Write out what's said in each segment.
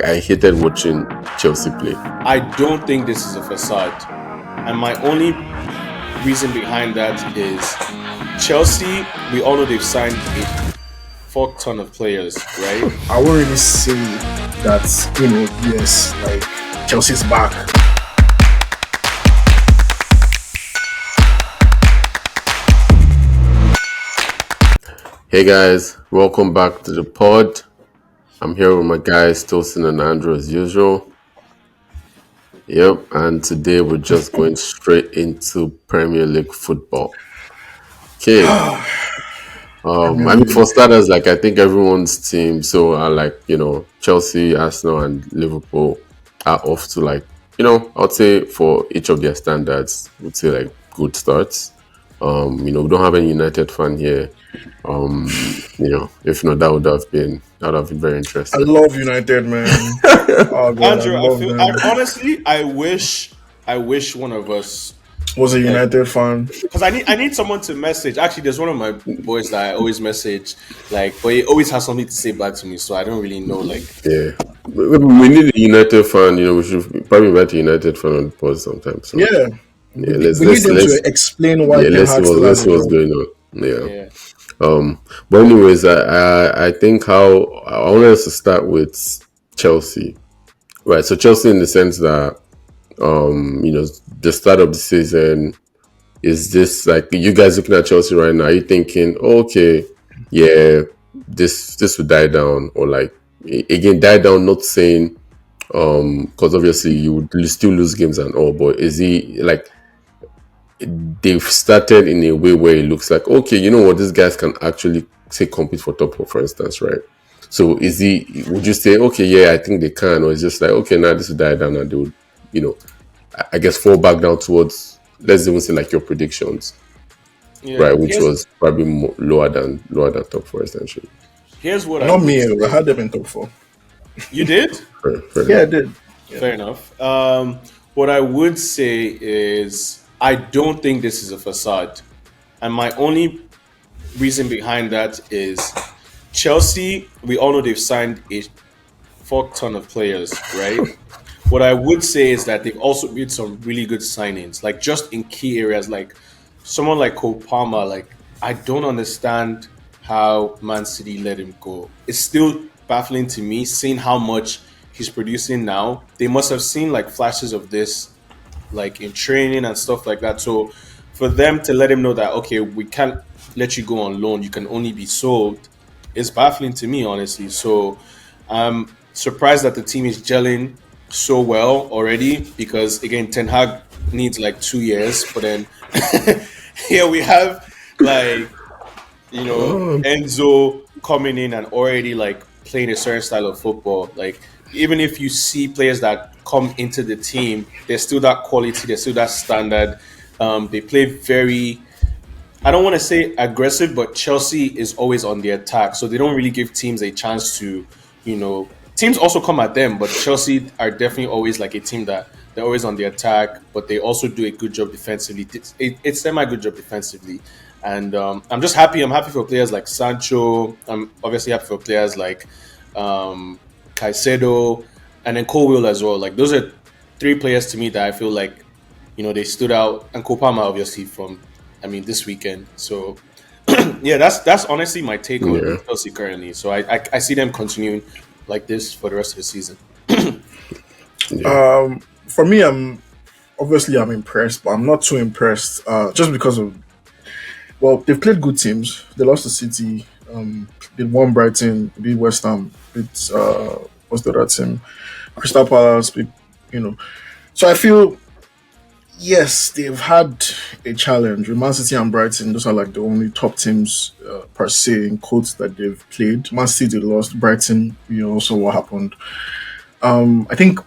I hated watching Chelsea play. I don't think this is a facade. And my only reason behind that is Chelsea, we all know they've signed a fuck ton of players, right? I won't really say that, yes, like Chelsea's back. Hey guys, welcome back to the pod. I'm here with my guys Tosin and Andrew as usual. Yep, and today we're just going straight into Premier League football. Okay. For starters, I think everyone's team, so Chelsea, Arsenal, and Liverpool are off to I'd say for each of their standards, would say good starts. We don't have any United fan here. If not, that would have been very I interesting. love United, man. Oh, God, Andrew, I love them. honestly, I wish one of us Was a United fan. because I need someone to message. Actually, there's one of my boys that I always message, but he always has something to say back to me, so I don't really know. Yeah, we need a United fan. We should probably invite a United fan on the pod sometime. So. Yeah. Yeah, we need them to explain why let's see what's going on. Yeah. But anyways, I think how I wanted us to start with Chelsea, right? So Chelsea, in the sense that the start of the season, is this like you guys looking at Chelsea right now? Are you thinking, okay, yeah, this will die down, or again die down? Not saying because obviously you would still lose games and all, but is he they've started in a way where it looks like, okay, you know what, these guys can actually say compete for top 4, for instance, right? So would you say, okay, yeah, I think they can, or it's just like, okay, now this will die down and they would, I guess fall back down towards, let's even say your predictions, right? Which was probably lower than top 4 essentially. Here's what Not me, I had them in top 4. You did? Yeah, I did. Yeah. Fair enough. What I would say is I don't think this is a facade. And my only reason behind that is Chelsea, we all know they've signed a fuck ton of players, right? What I would say is that they've also made some really good signings, just in key areas, someone like Cole Palmer. I don't understand how Man City let him go. It's still baffling to me seeing how much he's producing now. They must have seen flashes of this in training and stuff like that. So for them to let him know that, okay, we can't let you go on loan, you can only be sold, is baffling to me, honestly. So I'm surprised that the team is gelling so well already, because again, Ten Hag needs 2 years, but then here we have Enzo coming in and already playing a certain style of football. Even if you see players that come into the team, there's still that quality, there's still that standard. They play very, I don't want to say aggressive, but Chelsea is always on the attack. So they don't really give teams a chance to, teams also come at them, but Chelsea are definitely always a team that they're always on the attack, but they also do a good job defensively. It's semi-good job defensively. And I'm just happy. I'm happy for players like Sancho. I'm obviously happy for players like Caicedo, and then Cole Will as well. Those are 3 players to me that I feel they stood out, and Cole Palmer obviously from this weekend. So yeah, that's honestly my take on Chelsea currently. So I see them continuing like this for the rest of the season. For me, I'm impressed, but I'm not too impressed. Just because of, they've played good teams. They lost to City. They won Brighton, beat West Ham, beat what's the other team? Crystal Palace, So I feel, yes, they've had a challenge. Man City and Brighton, those are the only top teams per se in quotes that they've played. Man City lost, Brighton, also what happened. I think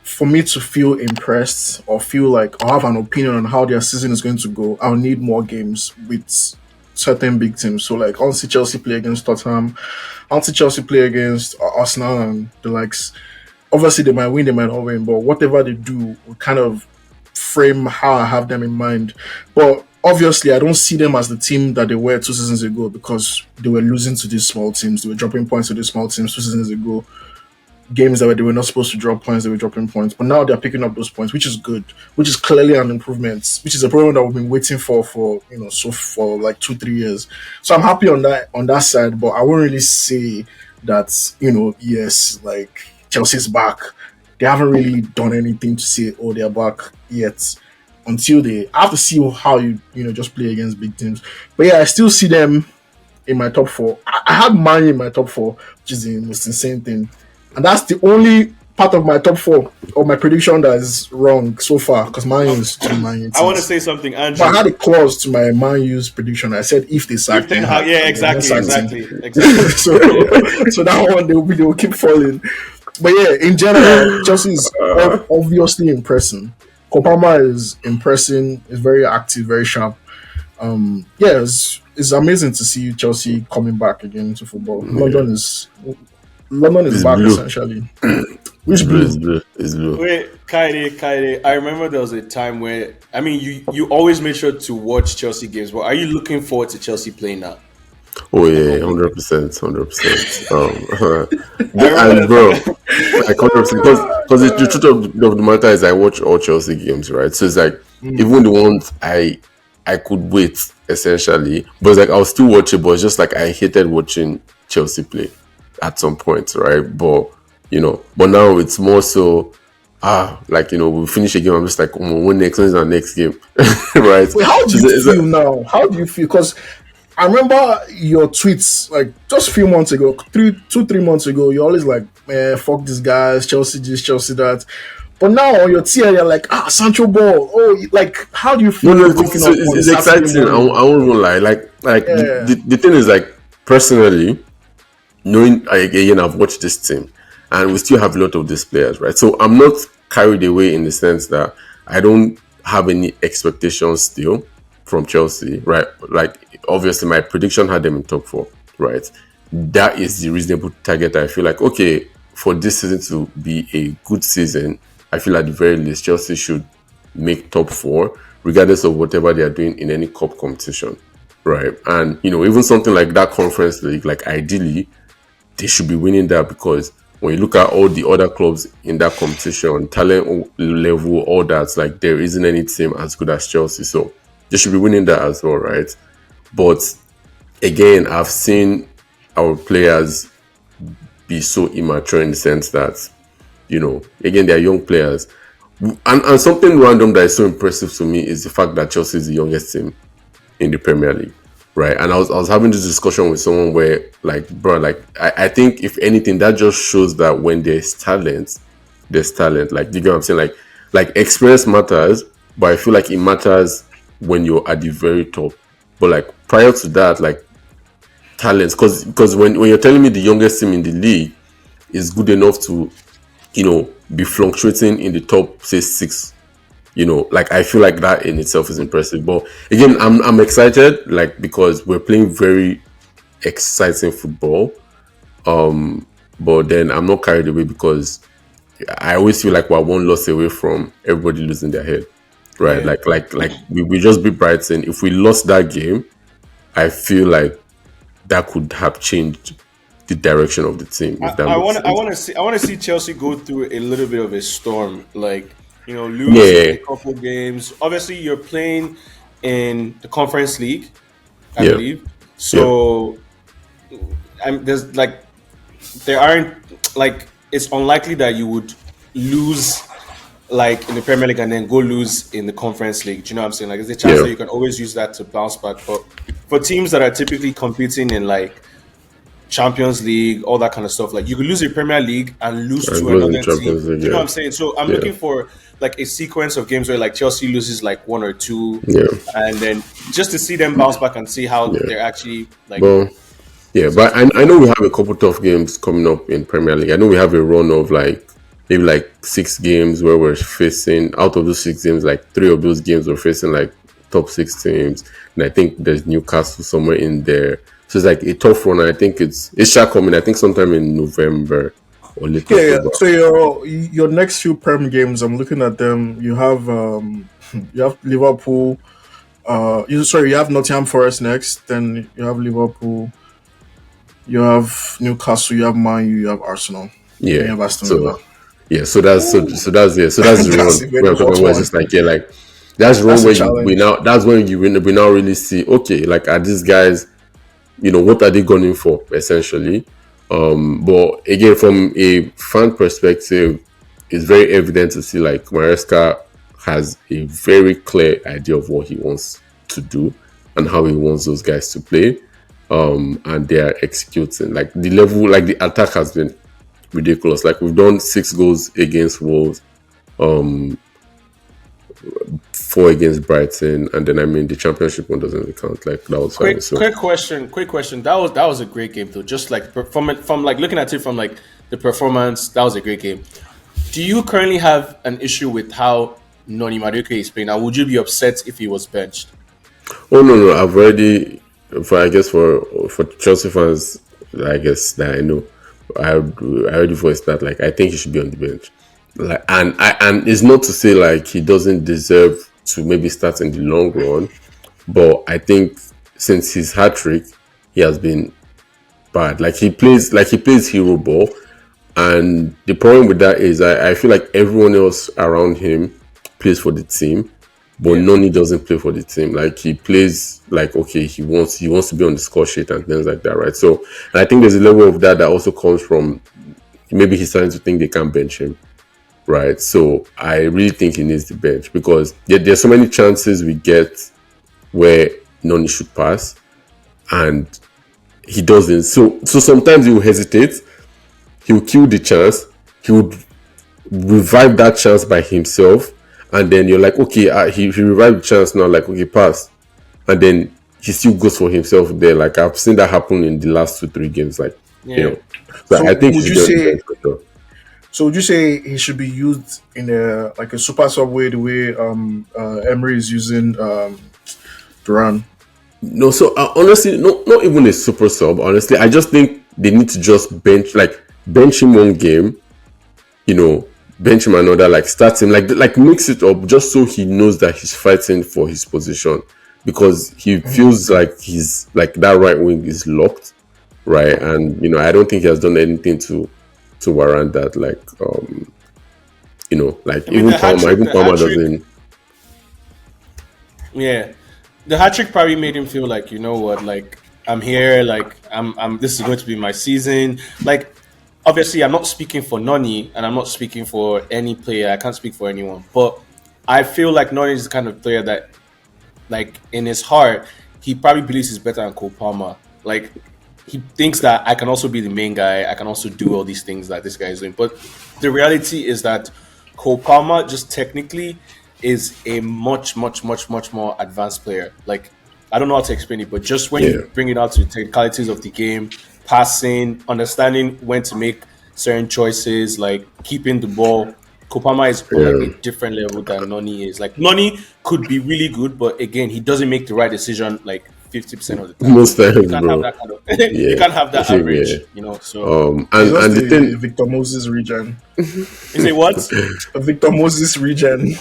for me to feel impressed or feel or have an opinion on how their season is going to go, I'll need more games with certain big teams. So I want to see Chelsea play against Tottenham. I want to see Chelsea play against Arsenal and the likes. Obviously, they might win, they might not win, but whatever they do will kind of frame how I have them in mind. But obviously, I don't see them as the team that they were 2 seasons ago, because they were losing to these small teams. They were dropping points to these small teams 2 seasons ago. games that they were not supposed to drop points, they were dropping points. But now they're picking up those points, which is good, which is clearly an improvement, which is a program that we've been waiting for so for like 2 3 years. So I'm happy on that side, but I won't really say that yes, like Chelsea's back. They haven't really done anything to say oh they're back yet. Until they I have to see how just play against big teams. But yeah, I still see them in my top four. I had mine in my top four, which is the most insane thing. And that's the only part of my top four of my prediction that is wrong so far because mine is to Man U I want to teams. say something, But I Andrew. had a clause to my Man U's prediction. I said if they If sack Ten Ten Hag, Hag, yeah, and they didn't exactly, sack him. exactly, exactly. so, so that one they will keep falling. But yeah, in general, Chelsea is obviously impressing. Kopama is impressing. Is very active, very sharp. Yeah, it's amazing to see Chelsea coming back again into football. Yeah. London is It's back blue. essentially. It's Which blue. It's blue? blue. It's blue. Wait, Kaide, I remember there was a time where I mean you always make sure to watch Chelsea games, but are you looking forward to Chelsea playing now? Oh Like yeah, on hundred weekend? percent, 100%. I remember And bro, the like 100%, because the truth of the matter is I watch all Chelsea games, right? So it's like Mm. even the ones I could wait essentially, but it's like I'll still watch it, but it's just like I hated watching Chelsea play at some point, right? But but now it's more so like we finish a game, I'm just like, when next? When is our next game? Right? Wait, how do So you it's feel now? How do you feel? Because I remember your tweets like just a few months ago, 3 months ago. You're always like, man, fuck these guys, Chelsea this, Chelsea that. But now on your tier, you're like, Sancho ball. Oh, like, how do you No, no, feel waking so up it's, on a it's Saturday exciting. I morning? won't even lie. Like Yeah. the thing is like personally, knowing again, I've watched this team, and we still have a lot of these players, right? So I'm not carried away in the sense that I don't have any expectations still from Chelsea, right? Like obviously, my prediction had them in top four, right? That is the reasonable target. I feel like okay for this season to be a good season. I feel at the very least Chelsea should make top four, regardless of whatever they are doing in any cup competition, right? And even something like that conference league, like ideally they should be winning that because when you look at all the other clubs in that competition, talent level, all that, like there isn't any team as good as Chelsea, so they should be winning that as well, right? But again, I've seen our players be so immature in the sense that again, they're young players. And something random that is so impressive to me is the fact that Chelsea is the youngest team in the Premier League, right? And I was having this discussion with someone where, like, bro, like, I think if anything, that just shows that when there's talent. Like, you get what I'm saying? Like experience matters, but I feel like it matters when you're at the very top. But like prior to that, like talents, because when you're telling me the youngest team in the league is good enough to be fluctuating in the top, say six. Like I feel like that in itself is impressive. But again, I'm excited, like because we're playing very exciting football. But then I'm not carried away because I always feel like we're one loss away from everybody losing their head, right? yeah. Like we just beat Brighton. If we lost that game, I feel like that could have changed the direction of the team, if that I makes want sense. I want to see Chelsea go through a little bit of a storm, like lose Yeah, a couple games. Obviously, you're playing in the Conference League, I yeah, believe. yeah, So there's like there aren't like it's unlikely that you would lose like in the Premier League and then go lose in the Conference League. Do you know what I'm saying? Like, there's a chance yeah. that you can always use that to bounce back. But for teams that are typically competing in like Champions League, all that kind of stuff. Like you could lose a Premier League and lose And to close in another team. Champions League, Do you know what yeah, I'm saying? So I'm yeah, looking for like a sequence of games where like Chelsea loses like one or two, yeah, and then just to see them bounce back and see how yeah. they're actually like But yeah, set but to I know perform. we have a couple tough games coming up in Premier League. I know we have a run of like maybe like 6 games where we're facing out of those 6 games, like 3 of those games we're facing like top six teams, and I think there's Newcastle somewhere in there. So it's like a tough run. And I think it's shall coming. I think sometime in November or late Yeah, yeah. October. So your next few Prem games, I'm looking at them. You have you have Liverpool. You have Nottingham Forest next. Then you have Liverpool. You have Newcastle. You have Man U. You have Arsenal. Yeah. Yeah, Aston So Villa. yeah, so that's the That's run a very where I'm talking hot about. It's one. just like yeah, like that's the run That's a where you we challenge. now that's when we now really see okay, like are these guys, what are they gunning for essentially? But again, from a fan perspective, it's very evident to see like Maresca has a very clear idea of what he wants to do and how he wants those guys to play. And they are executing. Like the level, like the attack has been ridiculous. Like we've done 6 goals against Wolves, four against Brighton, and then I mean the championship one doesn't really count. Like that was fine. Quick, So quick question. That was a great game though. Just like from like looking at it from like the performance, that was a great game. Do you currently have an issue with how Noni Madueke is playing? And would you be upset if he was benched? oh no, I've already for I guess for Chelsea fans, I guess that I know, I already voiced that like I think he should be on the bench. Like and it's not to say like he doesn't deserve to maybe start in the long run, but I think since his hat trick, he has been bad. Like he plays hero ball, and the problem with that is I feel like everyone else around him plays for the team, but Yeah. Noni doesn't play for the team. Like he plays like okay, he wants to be on the score sheet and things like that, right? So and I think there's a level of that also comes from maybe he's starting to think they can bench him, right? So I really think he needs the bench because there's so many chances we get where Noni should pass and he doesn't. So sometimes he will hesitate, he will kill the chance, he would revive that chance by himself, and then you're like, okay, he revived the chance now, like okay, pass, and then he still goes for himself there. Like I've seen that happen in the last 2 3 games, like you Yeah. know. So So I think he would should you be on the say? bench for sure. So would you say he should be used in a like a super sub way, the way Emery is using Duran? No, so honestly, no, not even a super sub. Honestly, I just think they need to just bench him one game, you know, bench him another, like start him, like mix it up, just so he knows that he's fighting for his position, because he feels like he's like that right wing is locked, right, and I don't think he has done anything to warrant that, like like I mean Even the hat Palmer trick. doesn't. Yeah, the hat trick probably made him feel like, you know what, like I'm here, like I'm. This is going to be my season. Like, obviously, I'm not speaking for Noni, and I'm not speaking for any player. I can't speak for anyone, but I feel like Noni is the kind of player that, like in his heart, he probably believes he's better than Cole Palmer. Like he thinks that I can also be the main guy. I can also do all these things that this guy is doing. But the reality is that Cole Palmer just technically is a much, much, much, much more advanced player. Like I don't know how to explain it, but just when Yeah, you bring it out to the technicalities of the game, passing, understanding when to make certain choices, like keeping the ball. Kopama is on like a yeah. different level than Noni is. Like Noni could be really good, but again, he doesn't make the right decision like 50% of the time. Most You times, can't have bro. that kind of you Yeah, can't have that yeah. average, you know. So He's just And the a thing, Victor Moses regen. is it what? A Victor Moses regen.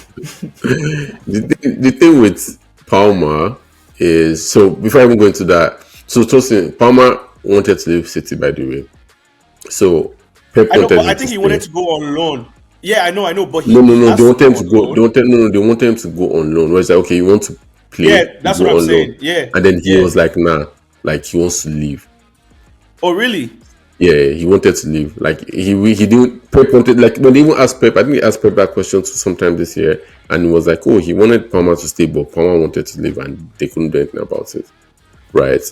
the thing with Palmer is, so before I even go into that, so Tosin Palmer wanted to leave City, by the way. So Pep I know, wanted but I him to think he stay. wanted to go on loan. Yeah, I know, but No, no, he no. They has to wanted go him to on go. They loan. wanted no, no. They wanted him to go on loan. Where it's like, okay, you want to play, Yeah, you that's what go I'm on loan, saying. Yeah, and then he yeah. was like, nah, like he wants to leave. Oh, really? Yeah, he wanted to leave. Like he didn't. Pep wanted, like when they even asked Pep. I think they asked Pep that question sometime this year, and he was like, oh, he wanted Palmer to stay, but Palmer wanted to leave, and they couldn't do anything about it, right?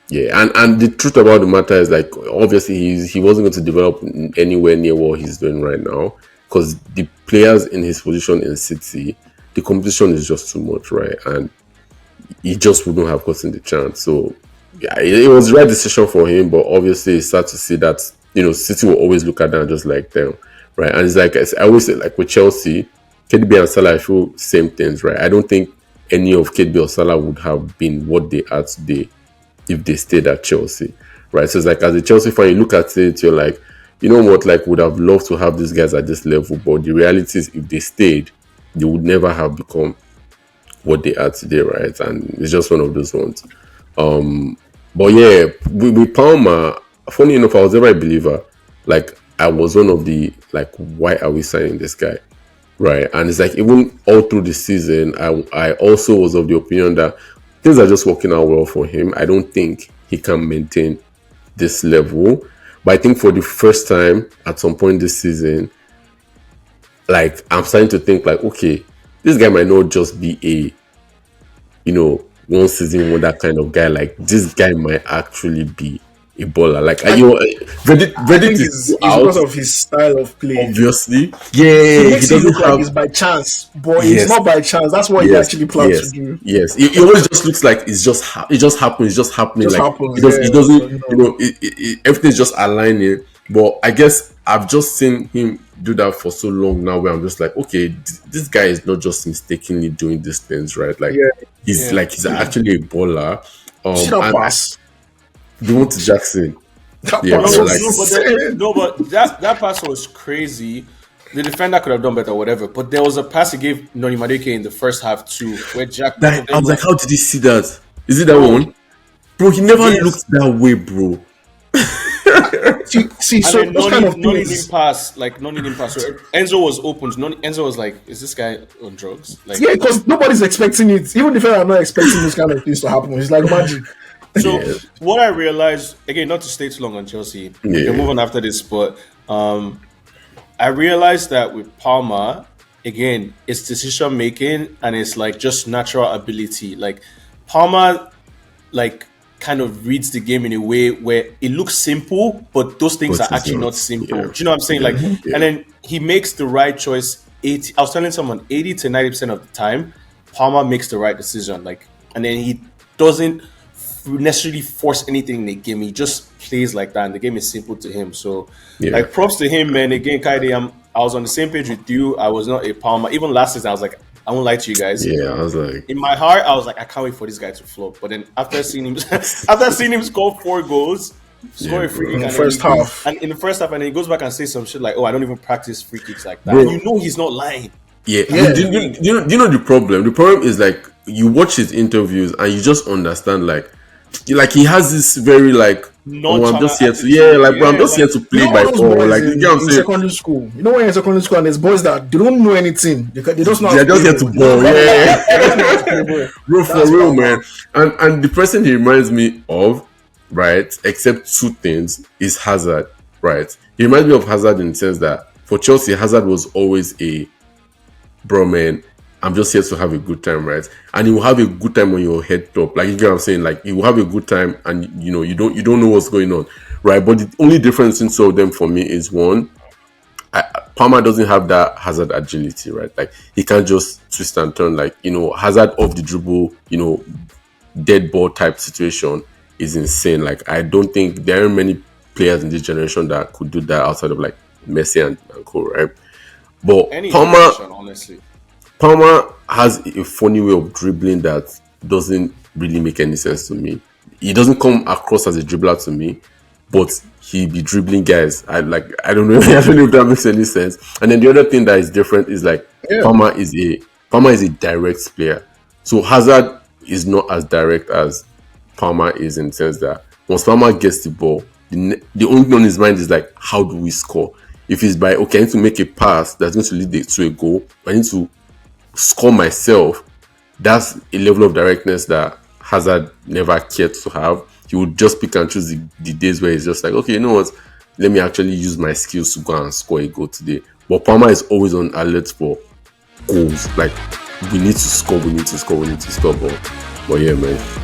Yeah, and the truth about the matter is, like, obviously he wasn't going to develop anywhere near what he's doing right now, because the players in his position in City, the competition is just too much, right? And he just wouldn't have gotten the chance. So yeah, it was the right decision for him, but obviously it's sad to see that City will always look at them just like them, right? And it's like I always say, like with Chelsea, KDB and Salah, I feel same things, right? I don't think any of KDB or Salah would have been what they are today if they stayed at Chelsea, right? So it's like, as a Chelsea fan, you look at it, you're like, you know what, like would have loved to have these guys at this level, but the reality is, if they stayed, they would never have become what they are today, right? And it's just one of those ones. But yeah, with Palmer, funny enough, I was never a believer. like I was one of the like, why are we signing this guy? Right. And it's like even all through the season, I also was of the opinion that things are just working out well for him. I don't think he can maintain this level. But I think for the first time at some point this season, like I'm starting to think like, okay, this guy might not just be a, one season wonder kind of guy. Like this guy might actually be a baller. Like I, I Reddit think is it's out, because of his style of play. obviously. He Yeah, he makes it look doesn't like have. it's by chance, but it's Yes, not by chance. That's what he yes, actually planned to yes, do. yes. It always just looks like it just happens. It's just happening. Just Like happens, it yeah. doesn't. But you know, Everything's just aligning. But I guess I've just seen him do that for so long now, where I'm just like, okay, this guy is not just mistakenly doing these things, right? Like yeah. he's Yeah. like he's actually a baller. See that And pass? Devontae Jackson, That yeah, pass man, No, was like no, but then, insane. no, but that pass was crazy. The defender could have done better, whatever. But there was a pass he gave Noni Madueke in the first half too, where Jack both of that. I them was like, like, how did he see that? Is it that bro, one, bro? He never yes. looked that way, bro. See, And so then those kind of Noni didn't things. pass, like Noni didn't pass. So Enzo was open. Enzo was like, "Is this guy on drugs?" Like, Yeah, because nobody's expecting it. Even if I'm not expecting those kind of things to happen, it's like magic. so Yeah, what I realized again, not to stay too long on Chelsea, we can yeah, move on after this, but I realized that with Palmer, again, it's decision making and it's like just natural ability. Like Palmer, like kind of reads the game in a way where it looks simple, but those things but are it's actually not. not simple. Yeah, Do you know what I'm saying? Like, yeah, yeah. and then he makes the right choice. 80, I was telling someone 80 to 90% of the time, Palmer makes the right decision. Like, and then he doesn't necessarily force anything in the game. He just plays like that, and the game is simple to him. So, Yeah. like, props to him, man. Again, Kaide, I was on the same page with you. I was not a Palmer. Even last season, I was like, I won't lie to you guys. Yeah, I was like, In my heart, I was like, I can't wait for this guy to flop. But then after seeing him, after seeing him score 4 goals, score yeah, a free bro. kick, In the and then first half. and in the first half, and then he goes back and says some shit like, "Oh, I don't even practice free kicks like that," and Bro. you know he's not lying. Yeah, Yeah. but do you know the problem? The problem is like you watch his interviews and you just understand like he has this very like, oh, I'm just Nonchalant here to, yeah, attitude, like, bro, I'm yeah, just here like to You play know by all those ball. boys Like, you get what I'm in saying? secondary school. You know when you're in secondary school and there's boys that they don't know anything. They just know how They're to just play here to ball. ball, yeah. They just know how to play ball. Bro, for That's real, Palmer. man. And the person he reminds me of, right, except two things, is Hazard, right? He reminds me of Hazard in the sense that for Chelsea, Hazard was always a, bro, man, I'm just here to have a good time, right? And you will have a good time when you're head top. Like, you get what I'm saying? Like, you will have a good time and you don't know what's going on, right? But the only difference in two of them for me is one, Palmer doesn't have that Hazard agility, right? Like he can't just twist and turn. Like, Hazard off the dribble, dead ball type situation is insane. Like I don't think there are many players in this generation that could do that outside of like Messi and co, right? But any Palmer generation, honestly. Palmer has a funny way of dribbling that doesn't really make any sense to me. He doesn't come across as a dribbler to me, but he be dribbling guys. I don't know. I don't know if that makes any sense. And then the other thing that is different is like Yeah. Palmer is a direct player. So Hazard is not as direct as Palmer is in the sense that once Palmer gets the ball, the only thing on his mind is like, how do we score? If it's by, okay, I need to make a pass that's going to lead to a goal, I need to score myself. That's a level of directness that Hazard never cared to have. He would just pick and choose the days where he's just like, okay, you know what? Let me actually use my skills to go and score a goal today. But Palmer is always on alert for goals. Like, we need to score, we need to score, we need to score. But yeah, man.